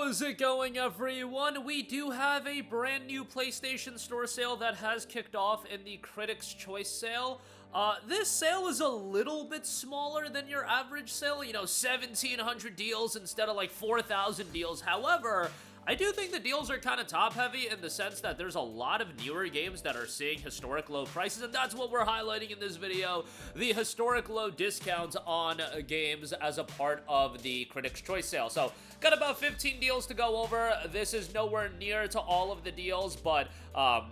How is it going, everyone? We do have a brand new PlayStation Store sale that has kicked off in the Critics' Choice sale. This sale is a little bit smaller than your average sale, 1,700 deals instead of like 4,000 deals. However, I do think the deals are kind of top-heavy in the sense that there's a lot of newer games that are seeing historic low prices, and that's what we're highlighting in this video, the historic low discounts on games as a part of the Critics' Choice sale. So, got about 15 deals to go over. This is nowhere near to all of the deals, but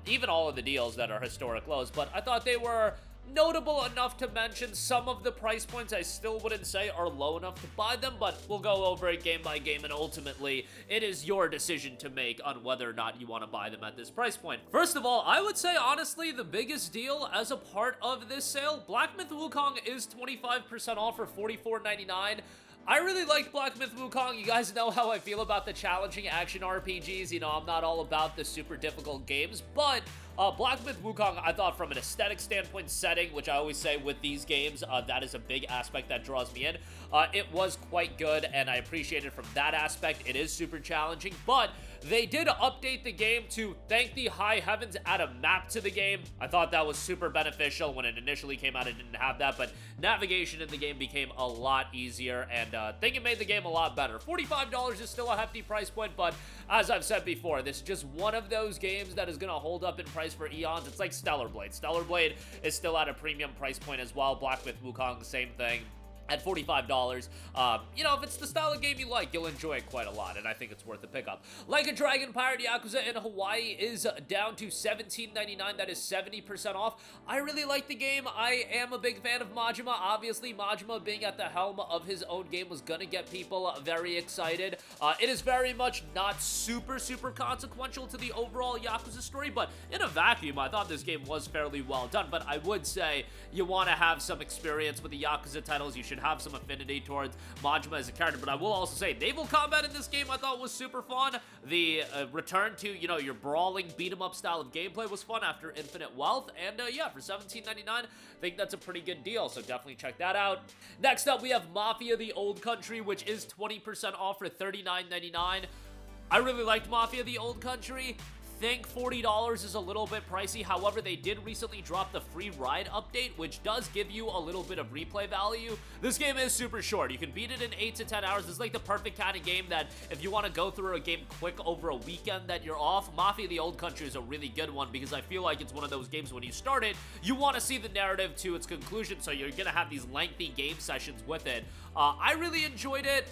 even all of the deals that are historic lows, but I thought they were notable enough to mention. Some of the price points I still wouldn't say are low enough to buy them, but we'll go over it game by game, and ultimately, it is your decision to make on whether or not you want to buy them at this price point. First of all, I would say, honestly, the biggest deal as a part of this sale, Black Myth Wukong is 25% off for $44.99. I really liked Black Myth Wukong. You guys know how I feel about the challenging action RPGs. I'm not all about the super difficult games, but Black Myth Wukong, I thought from an aesthetic standpoint, setting, which I always say with these games, that is a big aspect that draws me in. It was quite good, and I appreciate it from that aspect. It is super challenging, but they did update the game to thank the high heavens, add a map to the game. I thought that was super beneficial. When it initially came out, it didn't have that, but navigation in the game became a lot easier, and I think it made the game a lot better. $45 is still a hefty price point, but as I've said before, this is just one of those games that is going to hold up in price for eons. It's like Stellar Blade. Stellar Blade is still at a premium price point as well. Black Myth Wukong, same thing. At $45, if it's the style of game you like, you'll enjoy it quite a lot, and I think it's worth the pickup. Like a Dragon Pirate Yakuza in Hawaii is down to $17.99. That is 70% off. I really like the game. I am a big fan of Majima. Obviously, Majima being at the helm of his own game was gonna get people very excited. It is very much not super consequential to the overall Yakuza story, but in a vacuum, I thought this game was fairly well done. But I would say you want to have some experience with the Yakuza titles. You should have some affinity towards Majima as a character, but I will also say naval combat in this game I thought was super fun. The return to, your brawling beat-em-up style of gameplay was fun after Infinite Wealth, and yeah, for $17.99, I think that's a pretty good deal, so definitely check that out. Next up, we have Mafia: The Old Country, which is 20% off for $39.99. I really liked Mafia: The Old Country. Think $40 is a little bit pricey. However, they did recently drop the free ride update, which does give you a little bit of replay value. This game is super short. You can beat it in 8 to 10 hours. It's like the perfect kind of game that if you want to go through a game quick over a weekend that you're off, Mafia: The Old Country is a really good one because I feel like it's one of those games when you start it, you want to see the narrative to its conclusion, so you're going to have these lengthy game sessions with it. I really enjoyed it.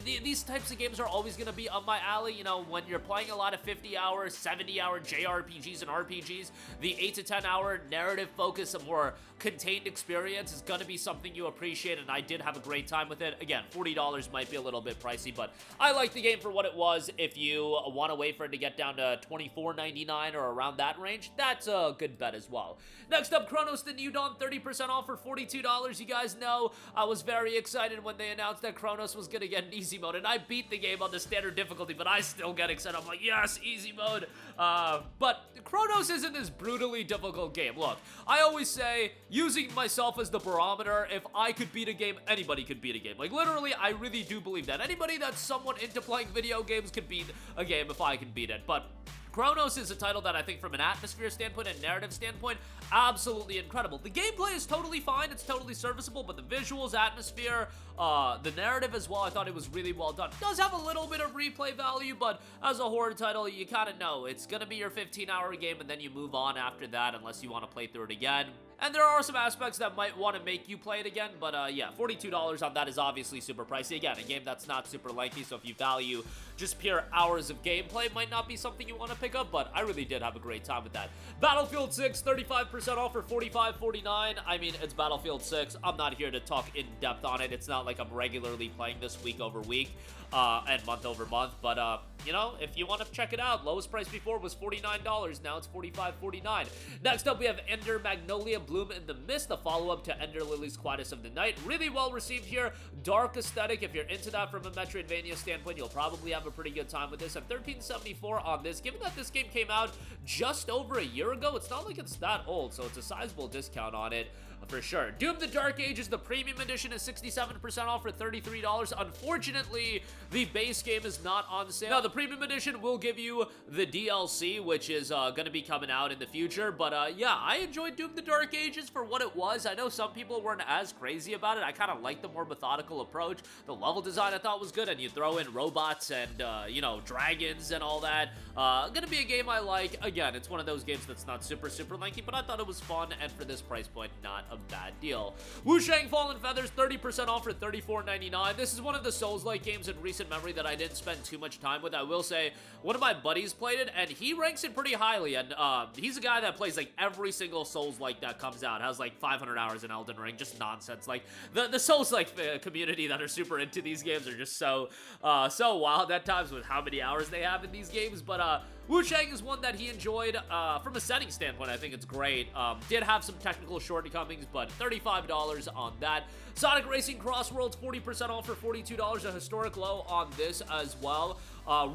These types of games are always going to be up my alley. When you're playing a lot of 50-hour, 70-hour JRPGs and RPGs, the 8 to 10 hour narrative focus, a more contained experience is going to be something you appreciate, and I did have a great time with it. Again, $40 might be a little bit pricey, but I like the game for what it was. If you want to wait for it to get down to $24.99 or around that range, that's a good bet as well. Next up, Cronos: The New Dawn, 30% off for $42. You guys know I was very excited when they announced that Cronos was going to get an easy mode, and I beat the game on the standard difficulty, but I still get excited. I'm like, yes, easy mode. But Cronos isn't this brutally difficult game. Look, I always say, using myself as the barometer, if I could beat a game, anybody could beat a game. Like, literally, I really do believe that. Anybody that's somewhat into playing video games could beat a game if I can beat it. But Cronos is a title that I think from an atmosphere standpoint and narrative standpoint, absolutely incredible. The gameplay is totally fine, it's totally serviceable, but the visuals, atmosphere, the narrative as well, I thought it was really well done. It does have a little bit of replay value, but as a horror title, you kind of know it's going to be your 15-hour game, and then you move on after that unless you want to play through it again. And there are some aspects that might want to make you play it again, but yeah, $42 on that is obviously super pricey. Again, a game that's not super lengthy, so if you value just pure hours of gameplay, might not be something you want to pick up, but I really did have a great time with that. Battlefield 6, 35% off for $45.49. I mean, it's Battlefield 6. I'm not here to talk in depth on it. It's not like I'm regularly playing this week over week and month over month, but you know, if you want to check it out, lowest price before was $49, now it's $45.49. Next up, we have Ender Magnolia Bloom in the Mist, the follow-up to Ender Lily's Quietest of the Night. Really well received here, dark aesthetic. If you're into that from a Metroidvania standpoint, you'll probably have a pretty good time with this. At $13.74 on this, given that this game came out just over a year ago, it's not like it's that old, so it's a sizable discount on it. For sure. Doom the Dark Ages, the premium edition, is 67% off for $33. Unfortunately, the base game is not on sale. Now, the premium edition will give you the DLC, which is going to be coming out in the future. But yeah, I enjoyed Doom the Dark Ages for what it was. I know some people weren't as crazy about it. I kind of like the more methodical approach. The level design I thought was good, and you throw in robots and, you know, dragons and all that. Gonna be a game I like. Again, it's one of those games that's not super lengthy, but I thought it was fun, and for this price point, not a bad deal. WUCHANG Fallen Feathers, 30% off for $34.99. This is one of the Souls-like games in recent memory that I didn't spend too much time with. I will say, one of my buddies played it, and he ranks it pretty highly, and he's a guy that plays, like, every single Souls-like that comes out. Has, like, 500 hours in Elden Ring, just nonsense. Like, the Souls-like community that are super into these games are just so wild at times with how many hours they have in these games, but WUCHANG is one that he enjoyed. From a setting standpoint, I think it's great. Did have some technical shortcomings, but $35 on that. Sonic Racing CrossWorlds, 40% off for $42, a historic low on this as well.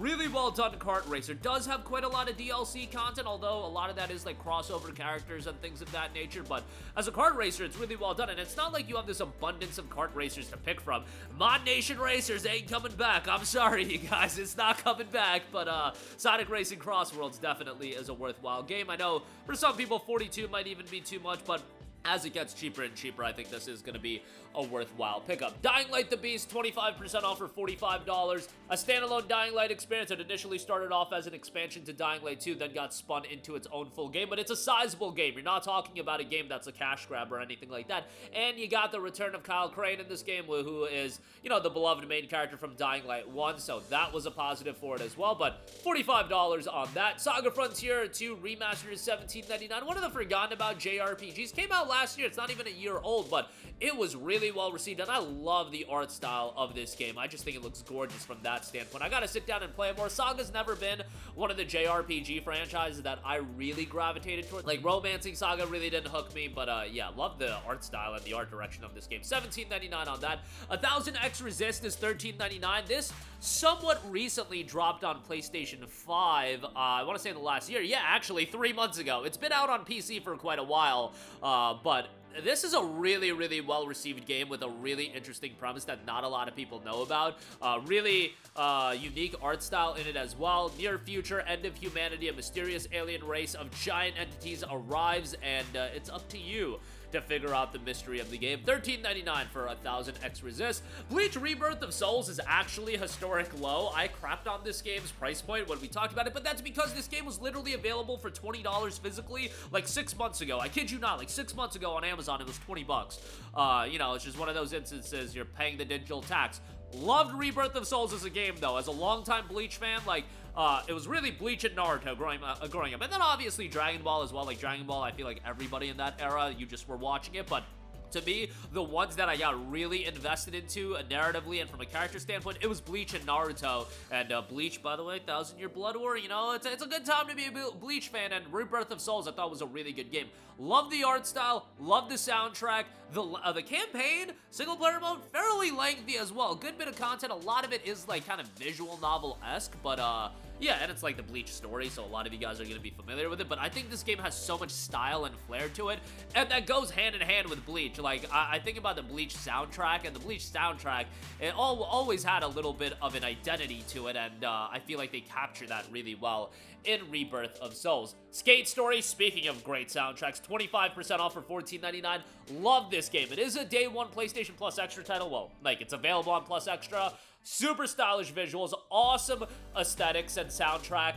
Really well done kart racer. Does have quite a lot of DLC content, although a lot of that is like crossover characters and things of that nature, but as a kart racer, it's really well done, and it's not like you have this abundance of kart racers to pick from. Mod Nation Racers ain't coming back. I'm sorry, you guys, it's not coming back, but Sonic Racing CrossWorlds definitely is a worthwhile game. I know for some people 42 might even be too much, but as it gets cheaper and cheaper, I think this is going to be a worthwhile pickup. Dying Light the Beast, 25% off for $45. A standalone Dying Light experience that initially started off as an expansion to Dying Light 2, then got spun into its own full game, but it's a sizable game. You're not talking about a game that's a cash grab or anything like that. And you got the return of Kyle Crane in this game, who is, you know, the beloved main character from Dying Light 1, so that was a positive for it as well, but $45 on that. SaGa Frontier 2 Remastered is $17.99. One of the forgotten about JRPGs. Came out last year. It's not even a year old, but it was really well received, and I love the art style of this game. I just think it looks gorgeous from that standpoint. I gotta sit down and play it more. SaGa's never been one of the JRPG franchises that I really gravitated toward. Like, Romancing Saga really didn't hook me, but yeah, love the art style and the art direction of this game. $17.99 on that. 1000X Resist is $13.99. This somewhat recently dropped on PlayStation 5, I want to say in the last year. Yeah, actually, 3 months ago. It's been out on PC for quite a while, but this is a really well-received game with a really interesting premise that not a lot of people know about. Really unique art style in it as well. Near future, end of humanity, a mysterious alien race of giant entities arrives, and it's up to you to figure out the mystery of the game. $13.99 for 1000X Resist. Bleach Rebirth of Souls is actually a historic low. I crapped on this game's price point when we talked about it, but that's because this game was literally available for $20 physically like 6 months ago. I kid you not, like 6 months ago on Amazon, it was 20 bucks. You know, it's just one of those instances you're paying the digital tax. Loved Rebirth of Souls as a game, though. As a longtime Bleach fan, like, it was really Bleach and Naruto growing up. And then obviously Dragon Ball as well. Like, Dragon Ball, I feel like everybody in that era, you just were watching it, but to me, the ones that I got really invested into narratively and from a character standpoint, it was Bleach and Naruto. And Bleach, by the way, 1000 Year Blood War, you know, it's a good time to be a Bleach fan, and Rebirth of Souls I thought was a really good game. Love the art style, love the soundtrack, the campaign, single player mode, fairly lengthy as well. Good bit of content, a lot of it is like kind of visual novel-esque, but yeah, and it's like the Bleach story, so a lot of you guys are going to be familiar with it, but I think this game has so much style and flair to it, and that goes hand in hand with Bleach. Like, I think about the Bleach soundtrack, and the Bleach soundtrack, it always had a little bit of an identity to it, and I feel like they capture that really well in Rebirth of Souls. Skate Story, speaking of great soundtracks, 25% off for $14.99. Love this game. It is a day one PlayStation Plus Extra title. Well, like, it's available on Plus Extra. Super stylish visuals, awesome aesthetics and soundtrack.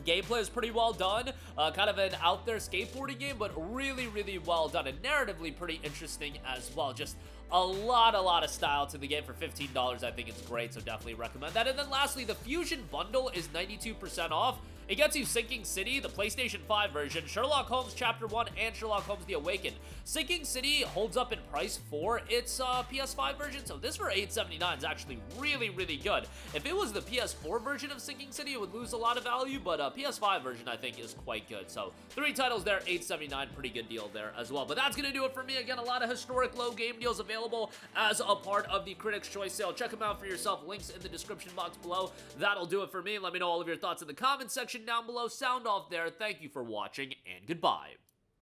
Gameplay is pretty well done, kind of an out there skateboarding game, but really well done, and narratively pretty interesting as well. Just a lot of style to the game for $15. I think it's great, so definitely recommend that. And then lastly, the Fusion Bundle is 92% off. It gets you Sinking City, the PlayStation 5 version, Sherlock Holmes Chapter 1, and Sherlock Holmes The Awakened. Sinking City holds up in price for its PS5 version, so this for $8.79 is actually really, really good. If it was the PS4 version of Sinking City, it would lose a lot of value, but PS5 version I think is quite good. So 3 titles there, $8.79, pretty good deal there as well. But that's gonna do it for me. Again, a lot of historic low game deals available as a part of the Critics' Choice sale. Check them out for yourself. Links in the description box below. That'll do it for me. Let me know all of your thoughts in the comment section down below. Sound off there. Thank you for watching, and goodbye.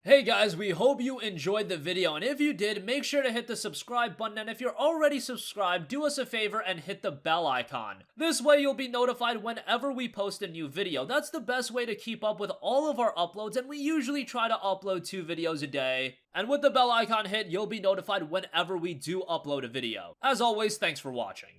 Hey guys, we hope you enjoyed the video, and if you did, make sure to hit the subscribe button, and if you're already subscribed, do us a favor and hit the bell icon. This way you'll be notified whenever we post a new video. That's the best way to keep up with all of our uploads, and we usually try to upload 2 videos a day. And with the bell icon hit, you'll be notified whenever we do upload a video. As always, thanks for watching.